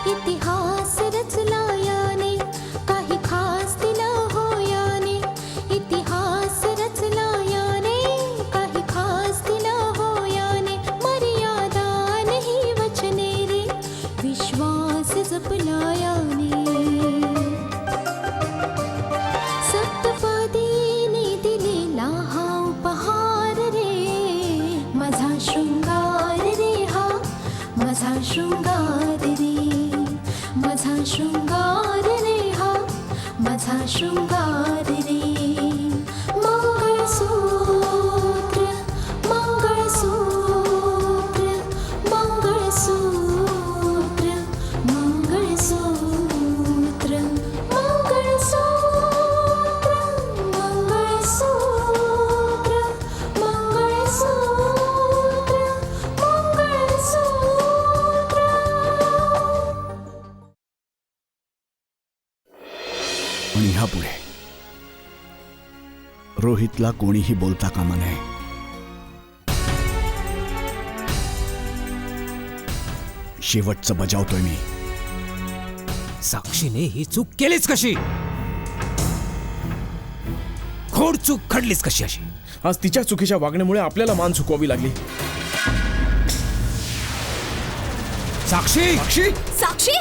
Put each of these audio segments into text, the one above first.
इतिहास रचला याने, काही खास दिलं हो याने. इतिहास रचला याने, काही खास दिलं हो याने. मर्यादा नहीं वचने रे, विश्वास जपला याने. सप्तपदीने दिलेला हा उपहार रे, माझा शृंगार रे हा, माझा शृंगार रे. माझा शृंगार रे हा, माझा शृंगार रे. मंगळसूत्र, मंगळसूत्र, मंगळसूत्र, मंगळसूत्र, मंगळसूत्र, मंगळसूत्र, मंगळसूत्र, मंगळसूत्र. पण ह्यापुढे रोहितला कोणीही बोलता कामा नये. शेवटचं बजावतोय मी. साक्षीने ही चूक केलीच कशी? खोड चूक घडलीच कशी अशी? आज तिच्या चुकीच्या वागण्यामुळे आपल्याला मान चुकवावी लागली. साक्षी, साक्षी, साक्षी,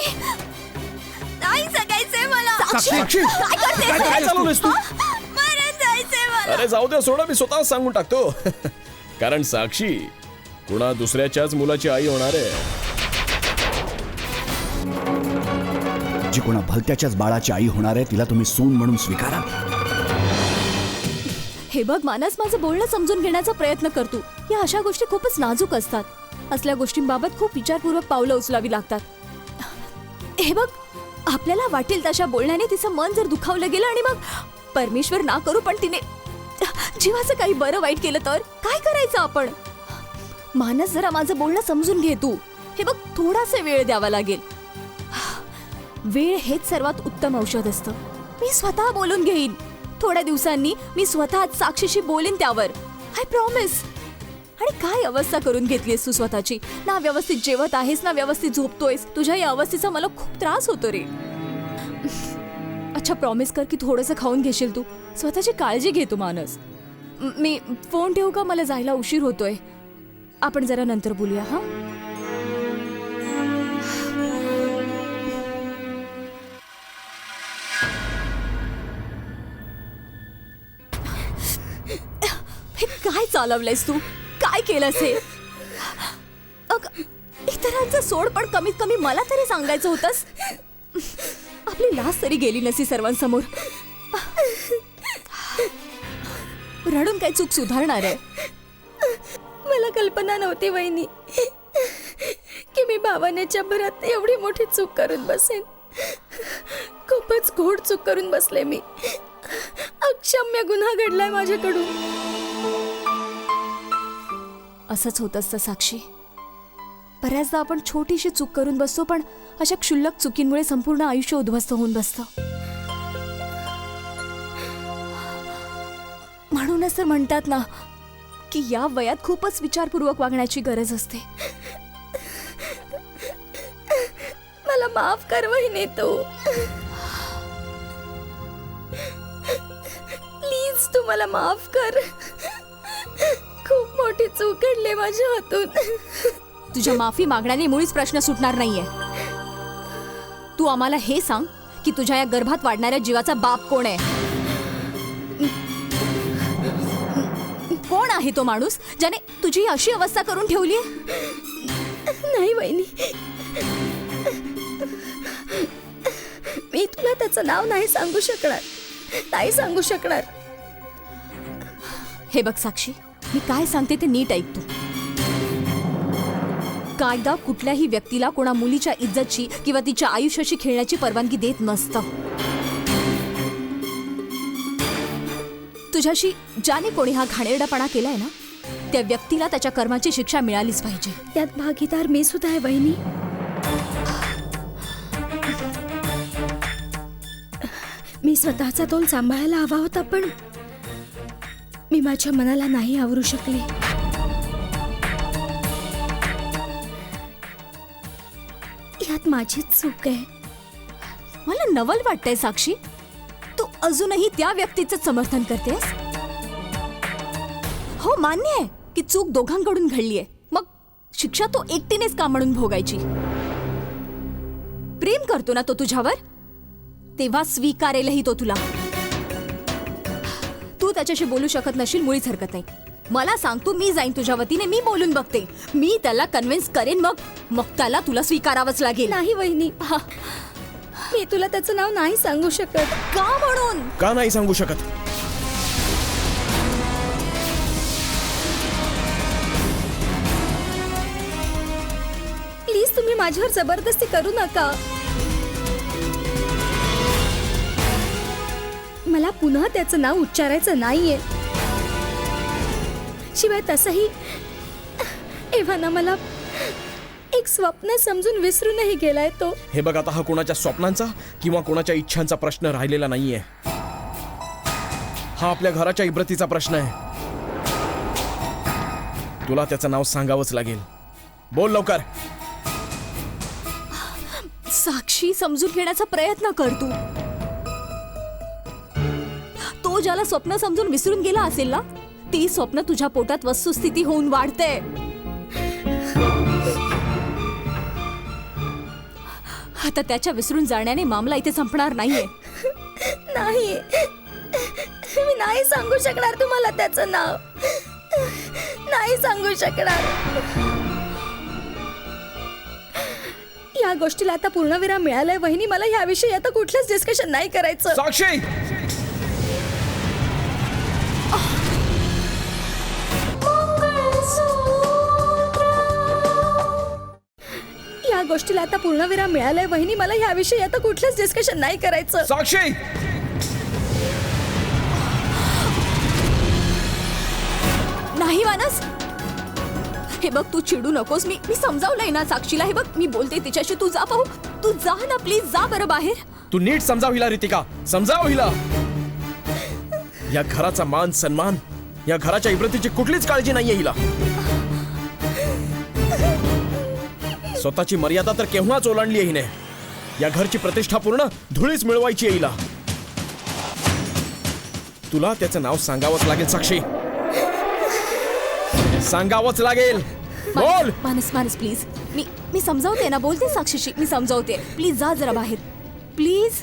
नाही जगायचंय मला. साक्षी, काय करतेस? काय चालवलंयस तू? मरण जायचंय मला. अरे जाऊ दे, सोडा, मी स्वतः सांगून टाकतो. कारण साक्षी कुणा दुसऱ्याच्याच मुलाची आई होणार आहे. जी कोणा भलत्याच्याच बाळाची आई होणार आहे तिला तुम्ही सून म्हणून स्वीकारा. हे बघ मानस, माझं बोलणं समजून घेण्याचा प्रयत्न करतो. या अशा गोष्टी खूपच नाजूक असतात. असल्या गोष्टींबाबत खूप विचारपूर्वक पावलं उचलावी लागतात. हे बघ, आपल्याला वाटेल तशा बोलण्याने तिचं मन जर दुखावलं गेलं आणि मग परमेश्वर ना करू पण तिने जीवाचं काही बरं वाईट केलं तर काय करायचं आपण? मानस, जरा माझं बोलणं समजून घे तू. हे बघ, थोडासा वेळ द्यावा लागेल. वेळ हेच सर्वात उत्तम औषध असतं. मी स्वतः बोलून घेईन. थोड्या दिवसांनी मी स्वतः साक्षीशी बोलीन त्यावर. I promise. आणि काय अवस्था करून घेतलीस तू स्वतःची. ना व्यवस्थित जेवत आहेस, ना व्यवस्थित झोपतोयस. तुझ्या या अवस्थेचा मला खूप त्रास होतो रे. अच्छा, प्रॉमिस कर की थोडंसं खाऊन घेशील तू. स्वतःची काळजी घे तू मानस. मी फोन ठेवू का? मला जायला उशीर होतोय. आपण जरा नंतर बोलूया. हा, हे काय चालवलंयस तू? काय केलंस हे? इतरांचं सोड, पण कमीत कमी मला तरी सांगायचं होतंस. आपली लाज तरी गेली नसी सर्वांसमोर. रडून काय चूक सुधारणार आहे? मला कल्पना नव्हती वहिनी की मी भावनेच्या भरात एवढी मोठी चूक करून बसेन. खूपच घोड चूक करून बसले मी. अक्षम्य गुन्हा घडलाय माझ्याकडून. असंच होत असतं साक्षी. बऱ्याचदा आपण छोटीशी चूक करून बसतो, पण अशा क्षुल्लक चुकींमुळे संपूर्ण आयुष्य उद्ध्वस्त होऊन बसतं. म्हणूनच तर म्हणतात ना की या वयात खूपच विचारपूर्वक वागण्याची गरज असते. मला माफ कर वहिनी तू. प्लीज तू मला माफ कर. खूप मोठी चूक घडली माझ्या हातून. तुझ्या माफी मागण्याने मुळीच प्रश्न सुटणार नाहीये. तू आम्हाला हे सांग की तुझ्या या गर्भात वाढणाऱ्या जीवाचा बाप कोण आहे? कोण आहे तो माणूस ज्याने तुझी अशी अवस्था करून ठेवली? नाही वहिनी, मी तुला त्याचं नाव नाही सांगू शकणार. नाही सांगू शकणार. हे बघ साक्षी, मी काय सांगते ते नीट ऐक तू. कायदा कुठल्याही व्यक्तीला कोणा मुलीच्या इज्जतची किंवा तिच्या आयुष्याशी खेळण्याची परवानगी देत नसतं. तुझ्याशी ज्याने कोणी हा घाणेरडापणा केलाय ना, त्या व्यक्तीला त्याच्या कर्माची शिक्षा मिळालीच पाहिजे. त्यात भागीदार मी सुद्धा आहे वहिनी. मी स्वतःचा तोल सांभाळायला हवा होता, पण मी माझ्या मनाला नाही आवरू शकले. यात माझीच चूक आहे. मला नवल वाटतंय साक्षी, तू अजूनही त्या व्यक्तीचं समर्थन करतेस. हो मान्य आहे की चूक दोघांकडून घडलीये, मग शिक्षा तो एकटीनेच का म्हणून भोगायची? प्रेम करतो ना तो तुझ्यावर, तेव्हा स्वीकारेलही तो तुला. तू त्याच्याशी बोलू शकत नशील, मुळीच हरकत नाही. मला सांग, तू मी जाईन तुझ्या वतीने, मी बोलून बघते, मी त्याला कन्व्हिन्स करेन, मग त्याला तुला स्वीकारावंच लागेल. नाही वहिनी, मी तुला त्याचं नाव नाही सांगू शकत. का म्हणून? का नाही सांगू शकत? प्लीज तुम्ही माझ्यावर जबरदस्ती करू नका. मला पुन्हा त्याचं नाव उच्चारायचं नाहीये. शिवाय तसंही एव्हाना मला एक स्वप्न समजून विसरूनही गेलाय तो. हे बघ, आता हा कोणाच्या स्वप्नांचा किंवा कोणाच्या इच्छांचा प्रश्न राहिलेला नाहीये. हा आपल्या घराच्या इब्रतीचा प्रश्न आहे. तुला त्याचं नाव सांगावंच लागेल. बोल लवकर. साक्षी, समजून घेण्याचा प्रयत्न कर तू. तो ज्याला स्वप्न समजून विसरून गेला असेल ना, ती स्वप्न तुझ्या पोटात वस्तुस्थिती होऊन वाढते. आता त्याच्या विसरून जाण्याने मामला इथे संपणार नाहीये. नाही, मी नाही सांगू शकणार तुम्हाला त्याचं नाव. नाही सांगू शकणार. या गोष्टीला आता पूर्णविराम मिळालाय वहिनी. मला याविषयी आता कुठलंच डिस्कशन नाही करायचं. साक्षी, या गोष्टीला आता पूर्णविराम मिळालाय वहिनी. मला याविषयी आता कुठलंच डिस्कशन नाही करायचं. साक्षी, नाही मानस, हे बघ, तू चिडू नकोस. मी समजावलंय ना साक्षीला. हे बघ, मी बोलते तिच्याशी, तू जा. पाहू, तू जा ना प्लीज, जा बरं बाहेर. तू नीट समजाव हिला. रितिका, समजाव हिला. या घराचा मान सन्मान, या घराच्या इब्रतीची कुठलीच काळजी नाहीये हिला. स्वतःची मर्यादा तर केव्हाच ओलांडली आहे हिने. या घरची प्रतिष्ठा पूर्ण धुळीच मिळवायची आहे हिला. तुला त्याचं नाव सांगावंच लागेल साक्षी. सांगावंच लागेल. बोल. मानस प्लीज, मी समजावते ना, बोलते साक्षीशी, मी समजावते. प्लीज जा जरा बाहेर, प्लीज.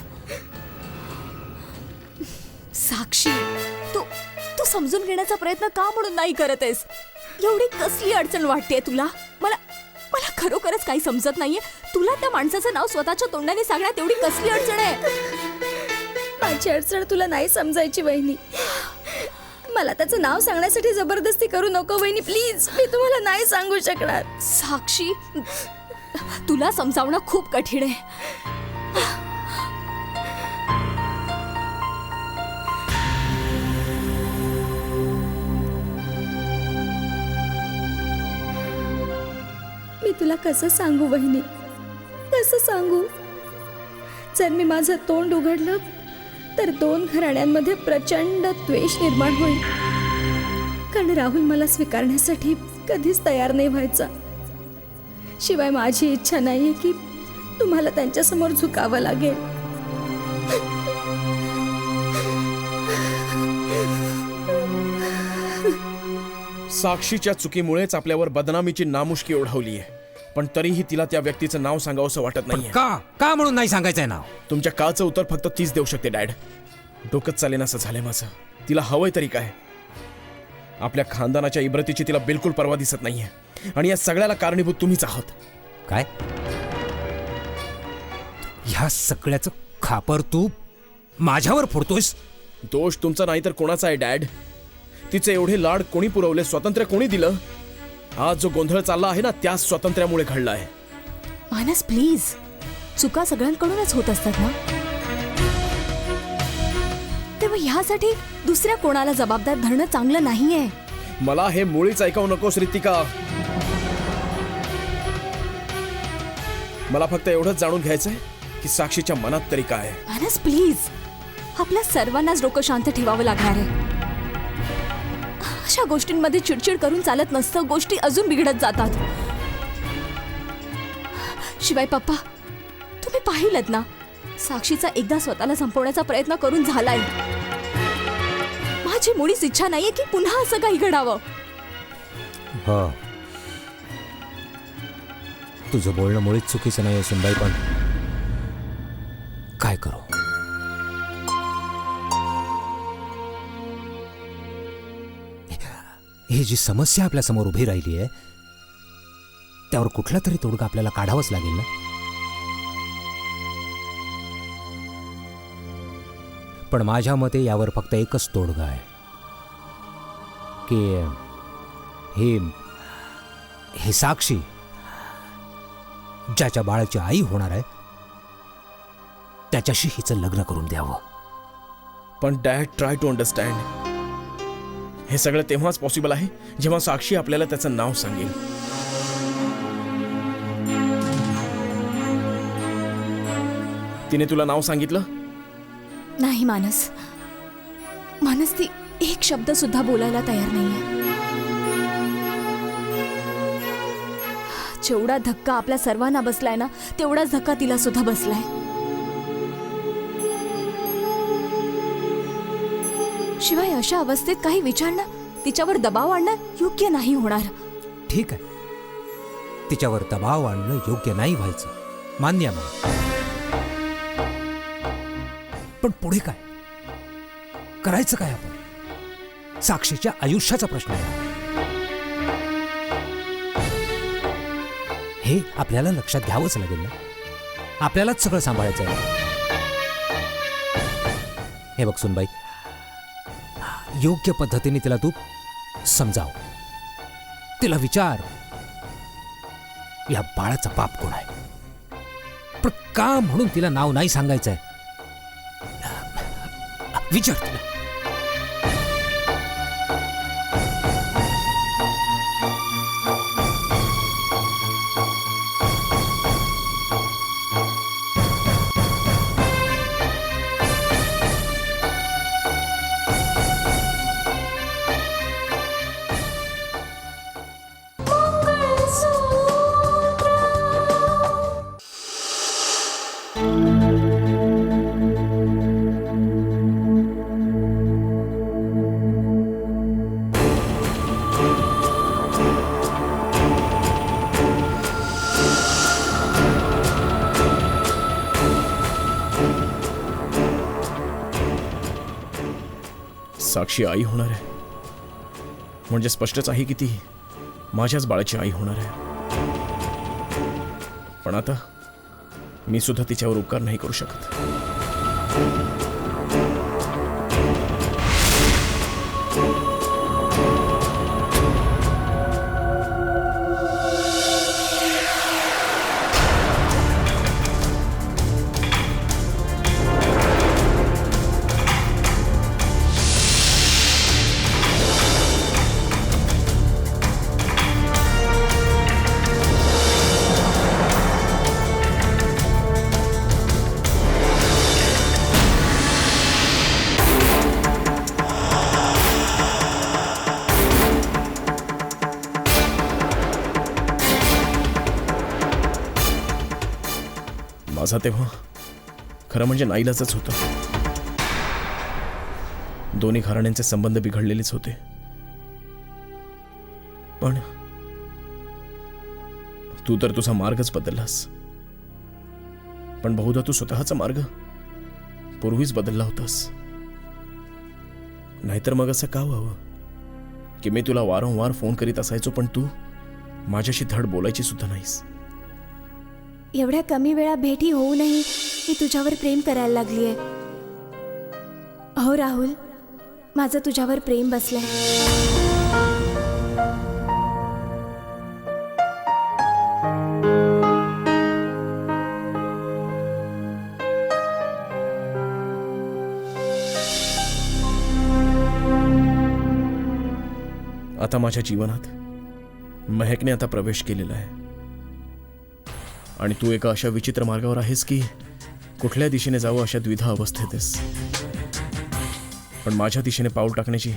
साक्षी, तू समजून घेण्याचा प्रयत्न का म्हणून नाही करत आहेस? एवढी कसली अडचण वाटते तुला? मला खरोखरच काही समजत नाहीये. तुला त्या माणसाचं नाव स्वतःच्या तोंडाने सांगण्यात एवढी कसली अडचण आहे? माझी अडचण तुला नाही समजायची वहिनी. मला त्याचं नाव सांगण्यासाठी जबरदस्ती करू नको वहिनी, प्लीज. मी तुम्हाला नाही सांगू शकणार. साक्षी, तुला समजावणं खूप कठीण आहे. मी तुला कसं सांगू वहिनी, कसं सांगू? जर मी माझं तोंड उघडलं तर दोन घराण्यांमध्ये प्रचंड द्वेष निर्माण होईल. कारण राहुल मला स्वीकारण्यासाठी कधीच तयार नाही व्हायचा. शिवाय माझी इच्छा नाहीये की तुम्हाला त्यांच्यासमोर झुकावं लागेल. साक्षीच्या चुकीमुळेच आपल्यावर बदनामीची नामुष्की ओढवली आहे. पण तरीही तिला त्या व्यक्तीचं नाव सांगावंसं वाटत नाहीये. का म्हणून नाही सांगायचंय नाव? तुमच्या काळचं उत्तर फक्त तीच देऊ शकते डॅड. डोकंच चालेन असं झालंय माझं. तिला हवंय तरी काय? आपल्या खानदानाच्या इब्रतीची तिला बिलकुल पर्वा दिसत नाहीये. आणि या सगळ्याला कारणीभूत तुम्हीच आहात. काय? ह्या सगळ्याचं खापर तू माझ्यावर फोडतोयस? दोष तुमचा नाही तर कोणाचा आहे डॅड? तिचे एवढे लाड कोणी पुरवले? स्वातंत्र्य कोणी दिलं? आज जो गोंधळ चालला आहे ना, त्या स्वातंत्र्यामुळे घडला आहे. मानस प्लीज, चुका सगळ्यांकडूनच होत असतात ना, तेव्हा ह्यासाठी दुसऱ्या कोणाला जबाबदार धरणं चांगलं नाहीये. मला हे मुळीच ऐकवू नकोस रितिका. मला फक्त एवढंच जाणून घ्यायचंय की साक्षीच्या मनात तरी काय आहे. मानस प्लीज, आपल्या सर्वांनाच डोकं शांत ठेवावं लागणार आहे. अशा गोष्टींमध्ये चिडचिड करून चालत नसतं. गोष्टी अजून बिघडत जातात. शिवाय पप्पा, तुम्ही पाहिलत ना, साक्षीचा एकदा स्वतःला संपवण्याचा प्रयत्न करून झालाय. माझी मुळीच इच्छा नाहीये की पुन्हा असं काही घडावं. हो, तुझं बोलणं मुळीच चुकीचं नाही सुनबाई, पण काय करू? ही जी समस्या आपल्या समोर उभी राहिली आहे त्यावर कुठला तरी तोडगा आपल्याला काढावाच लागेल ना. पण माझ्या मते यावर फक्त एकच तोडगा आहे की हे साक्षी ज्याच्या बाळाची आई होणार आहे त्याच्याशी हिचं लग्न करून द्यावं. पण डॅड, ट्राय टू अंडरस्टँड. हे सगळं तेव्हाच पॉसिबल आहे जेव्हा साक्षी आपल्याला त्याचं नाव सांगेल. तिने तुला नाव सांगितलं? नाही मानस, मानस ती एक शब्द सुद्धा बोलायला तयार नाहीये. जेवढा धक्का आपल्या सर्वांना बसलाय ना, तेवढाच धक्का तिला सुद्धा बसलाय. शिवाय अशा अवस्थेत काही विचारणं, तिच्यावर दबाव आणणं योग्य नाही होणार. ठीक आहे, तिच्यावर दबाव आणणं योग्य नाही व्हायचं, मान्य आहे. पण पुढे काय करायचं? काय आपण? साक्षीच्या आयुष्याचा प्रश्न आहे. हे आपल्याला लक्षात घ्यावंच लागेल ना. आपल्यालाच सगळं सांभाळायचं आहे. हे बघ सुनबाई, योग्य पद्धतीने तिला तू समजाव. तिला विचार, या बाळाचा बाप कोण आहे. पण का म्हणून तिला नाव नाही सांगायचंय विचार तिला. साक्षी आई होणार आहे म्हणजे स्पष्टच आहे की ती माझ्याच बाळाची आई होणार आहे. पण आता मी सुद्धा तिच्यावर उपकार नाही करू शकत. माझा तेव्हा खरं म्हणजे नाईलाजच होतं. दोन्ही घराण्यांचे संबंध बिघडलेलेच होते. पण तू तर तुझा मार्गच बदललास. पण बहुधा तू स्वतःचा मार्ग पूर्वीच बदलला होतास. नाहीतर मग असं का व्हावं की मी तुला वारंवार फोन करीत असायचो पण तू माझ्याशी धड बोलायची सुद्धा नाहीस. एवढ्या कमी वेळा भेटी होऊनही मी तुझ्यावर प्रेम करायला लागलीये. अहो राहुल, माझं तुझ्यावर प्रेम बसलंय. आता माझ्या जीवनात महकने आता प्रवेश केलेला आहे आणि तू एका अशा विचित्र मार्गावर आहेस की कुठल्या दिशेने जावं अशा द्विधा अवस्थेत आहेस. पण माझ्या दिशेने पाऊल टाकण्याची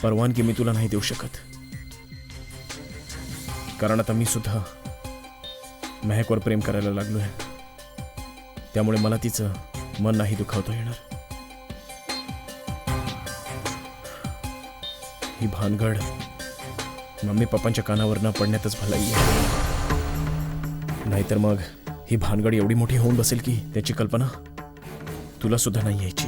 परवानगी मी तुला नाही देऊ शकत, कारण आता मी सुद्धा महकवर प्रेम करायला लागलो आहे. त्यामुळे मला तिचं मन नाही दुखावता येणार. ही भानगड मम्मी पप्पांच्या कानावर न पडण्यातच भलाई आहे. नाहीतर मग ही भानगड एवढी मोठी होऊन बसेल की त्याची कल्पना तुला सुद्धा नाही यायची.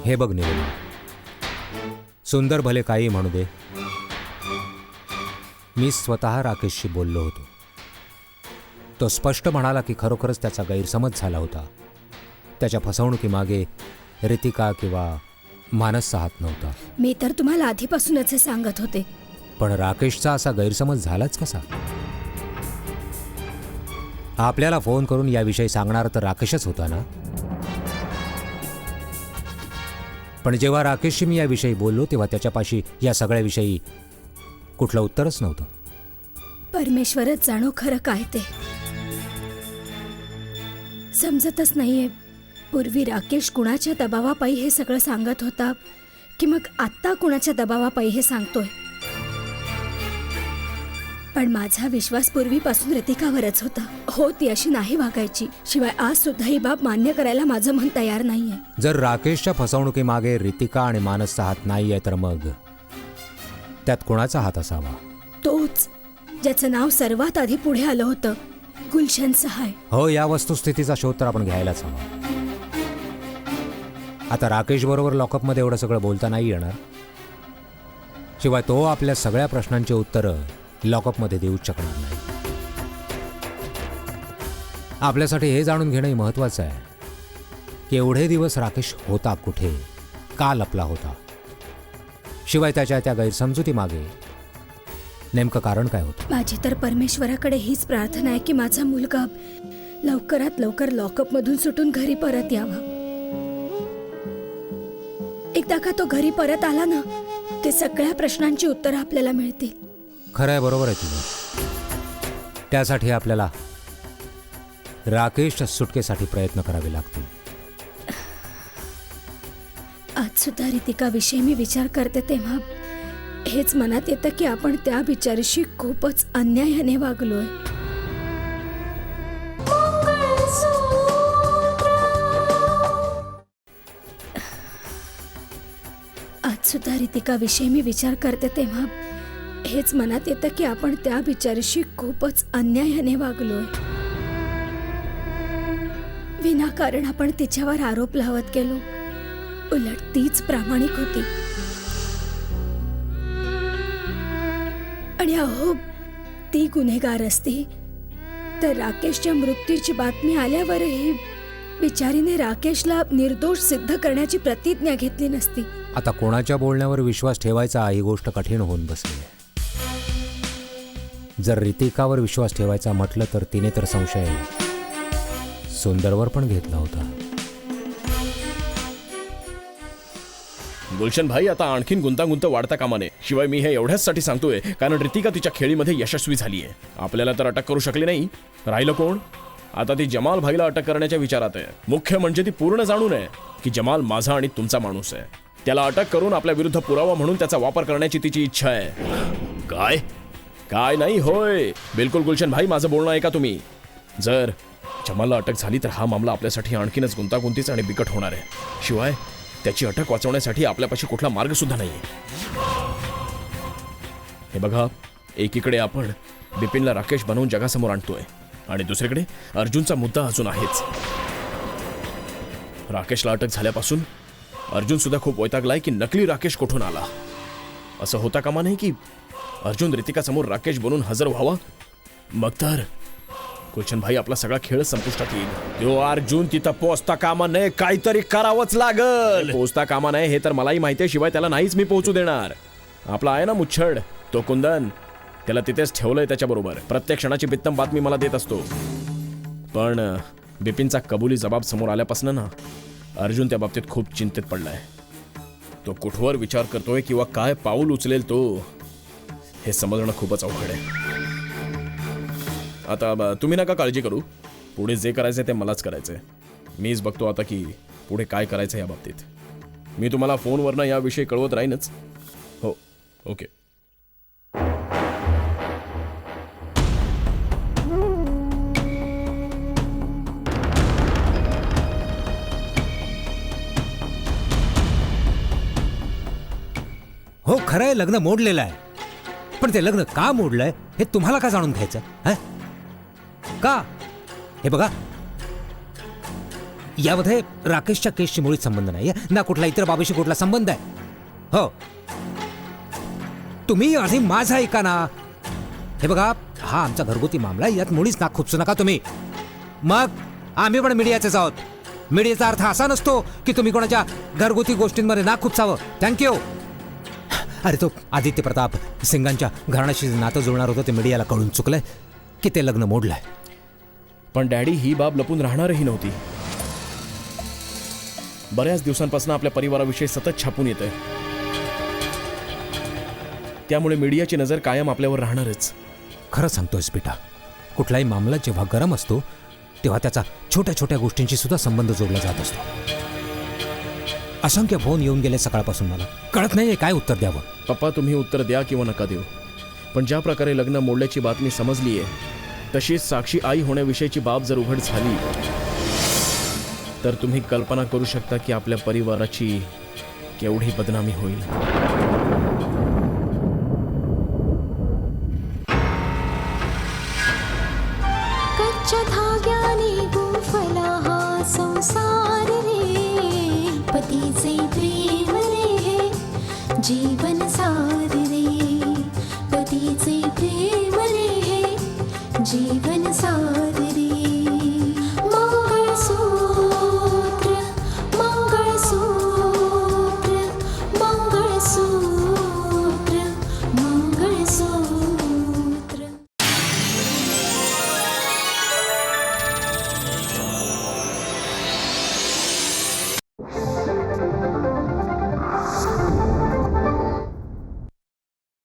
हे बघ निवेदिता, सुंदर भले काही म्हणू दे, मी स्वतः राकेशशी बोललो होतो. तो स्पष्ट म्हणाला की खरोखरच त्याचा गैरसमज झाला होता. त्याच्या फसवणुकीमागे रितिका किंवा मानसचा हात नव्हता. मी तर तुम्हाला आधीपासूनच हे सांगत होते. पण राकेशचा असा गैरसमज झालाच कसा? आपल्याला फोन करून याविषयी सांगणार तर राकेशच होता ना. पण जेव्हा राकेशशी मी याविषयी बोललो तेव्हा त्याच्यापाशी या सगळ्याविषयी कुठलं उत्तरच नव्हतं. परमेश्वरच जाणो खरं काय ते. समजतच नाहीये, पूर्वी राकेश कुणाच्या दबावापायी हे सगळं सांगत होता की मग आत्ता कुणाच्या दबावापायी हे सांगतोय. पण माझा विश्वास पूर्वीपासून रितिकावरच होता. हो, ती अशी नाही वागायची. शिवाय आज सुद्धा ही बाब मान्य करायला माझं मन तयार नाहीये. जर राकेशच्या फसवणुकीमागे रितिका आणि मानसचा हात नाही आहे तर मग त्यात कोणाचा हात असावा? तोच ज्याचं नाव सर्वात आधी पुढे आलं होतं, गुलशन सहाय. हो, या वस्तुस्थितीचा शोध तर आपण घ्यायलाच हवा. आता राकेश बरोबर लॉकअपमध्ये एवढं सगळं बोलता नाही येणार. शिवाय तो आपल्या सगळ्या प्रश्नांची उत्तरं लॉकअपमध्ये देऊच शकणार नाही. आपल्यासाठी हे जाणून घेणंही महत्त्वाचं आहे की एवढे दिवस राकेश होता कुठे, का लपला होता. शिवाय त्याच्या त्या गैरसमजुतीमागे नेमकं कारण काय होतं. माझी तर परमेश्वराकडे हीच प्रार्थना आहे की माझा मुलगा लवकरात लवकर लॉकअपमधून सुटून घरी परत यावा. एकदा का तो घरी परत आला ना, ते सगळ्या प्रश्नांची उत्तरं आपल्याला मिळतील. खरं आहे, बरोबर आहे तुझं. त्यासाठी आपल्याला राकेशच्या सुटकेसाठी प्रयत्न करावे लागतील. आज सुद्धा रितिकाविषयी मी विचार करते तेव्हा हेच मनात येतं की आपण त्या बिचारीशी खूपच अन्यायाने वागलोय. आज सुद्धा रितिकाविषयी मी विचार करते तेव्हा हेच मनात येतं की आपण त्या बिचारीशी खूपच अन्यायाने वागलोय. विनाकारण आपण तिच्यावर आरोप लावत गेलो. उलट तीच प्रामाणिक होती. आणि अहो, ती गुन्हेगार असती तर राकेशच्या मृत्यूची बातमी आल्यावरही बिचारीने राकेशला निर्दोष सिद्ध करण्याची प्रतिज्ञा घेतली नसती. आता कोणाच्या बोलण्यावर विश्वास ठेवायचा ही गोष्ट कठीण होऊन बसली आहे. जर रितिकावर विश्वास ठेवायचा म्हटलं तर तिने तर संशय सुंदरवर पण घेतला होता. गुलशन भाई, आता आणखीन गुंतागुंत वाढता कामा नये. शिवाय मी हे एवढ्याचसाठी सांगतोय कारण रितिका तिच्या खेळीमध्ये यशस्वी झाली आहे. आपल्याला तर अटक करू शकली नाही, राहिलं कोण? आता ती जमाल भाईला अटक करण्याच्या विचारात आहे. मुख्य म्हणजे ती पूर्ण जाणून आहे की जमाल माझा आणि तुमचा माणूस आहे. त्याला अटक करून आपल्या विरुद्ध पुरावा म्हणून त्याचा वापर करण्याची तिची इच्छा आहे. काय काय नाही? होय, बिलकुल गुलशन भाई, माझं बोलणं ऐका तुम्ही. जर जमालला अटक झाली तर हा मामला आपल्यासाठी आणखीनच गुंतागुंतीचा आणि बिकट होणार आहे. शिवाय त्याची अटक वाचवण्यासाठी आपल्यापाशी कुठला मार्ग सुद्धा नाहीये. हे बघा, एकीकडे आपण बिपिनला राकेश बनवून जगासमोर आणतोय आणि दुसरीकडे अर्जुनचा मुद्दा अजून आहेच. राकेशला अटक झाल्यापासून अर्जुन सुद्धा खूप वैतागलाय की नकली राकेश कुठून आला. असं होता कामा नाही की अर्जुन रितिकासमोर राकेश बनून हजर व्हावा. मग तर गुलशन भाई, आपला सगळा खेळ संपुष्टात येईल. तो अर्जुन तिथं पोचता कामा नये, काहीतरी करावंच लागल. पोचता कामा नये हे तर मलाही माहिती आहे. शिवाय त्याला नाहीच मी पोहोचू देणार. आपला आहे ना मुच्छड, तो कुंदन, त्याला तिथेच ठेवलंय त्याच्याबरोबर. प्रत्येक क्षणाची बित्तम बातमी मला देत असतो. पण बिपिनचा कबुली जबाब समोर आल्यापासून ना अर्जुन त्या बाबतीत खूप चिंतेत पडलाय. तो कुठवर विचार करतोय किंवा काय पाऊल उचलेल तो हे समजणं खूपच अवघड आहे. आता तुम्ही नका काळजी करू. पुढे जे करायचंय ते मलाच करायचंय. मीच बघतो आता की पुढे काय करायचं या बाबतीत. मी तुम्हाला फोनवरनं याविषयी कळवत राहीनच. हो, ओके. हो खरं आहे, लग्न मोडलेलं आहे. पण ते लग्न का मोडलंय हे तुम्हाला का जाणून घ्यायचं हं? का? हे बघा, यामध्ये राकेशच्या केसशी मुळीच संबंध नाही ना कुठला इतर बाबीशी कुठला संबंध आहे. हो, तुम्ही आधी माझा ऐका ना. हे बघा, हा आमचा घरगुती मामला आहे, यात मुळीच नाक खुपसू नका तुम्ही. मग आम्ही पण मीडियाचेच आहोत. मीडियाचा अर्थ असा नसतो की तुम्ही कोणाच्या घरगुती गोष्टींमध्ये नाक खुपसावं. थँक्यू. अरे तो आदित्य प्रताप सिंगांच्या घराण्याशी नातं जुळणार होतं, ते मीडियाला कळून चुकलंय की ते लग्न मोडलंय. पण डॅडी, ही बाब लपून राहणारही नव्हती. बऱ्याच दिवसांपासून आपल्या परिवाराविषयी सतत छापून येतंय. त्यामुळे मीडियाची नजर कायम आपल्यावर राहणारच. खरं सांगतोयस बेटा, कुठलाही मामला जेव्हा गरम असतो तेव्हा त्याचा छोट्या छोट्या गोष्टींशी सुद्धा संबंध जोडला जात असतो. असंख्य फोन येऊन गेले सकाळपासून, मला कळत नाहीये काय उत्तर द्यावं. पप्पा, तुम्ही उत्तर द्या किंवा नका देऊ, पण ज्या प्रकारे लग्न मोडल्याची बातमी समजलीये तशीच साक्षी आई होण्याविषयीची बाब जर उघड झाली तर तुम्ही कल्पना करू शकता की आपल्या परिवाराची केवढी बदनामी होईल.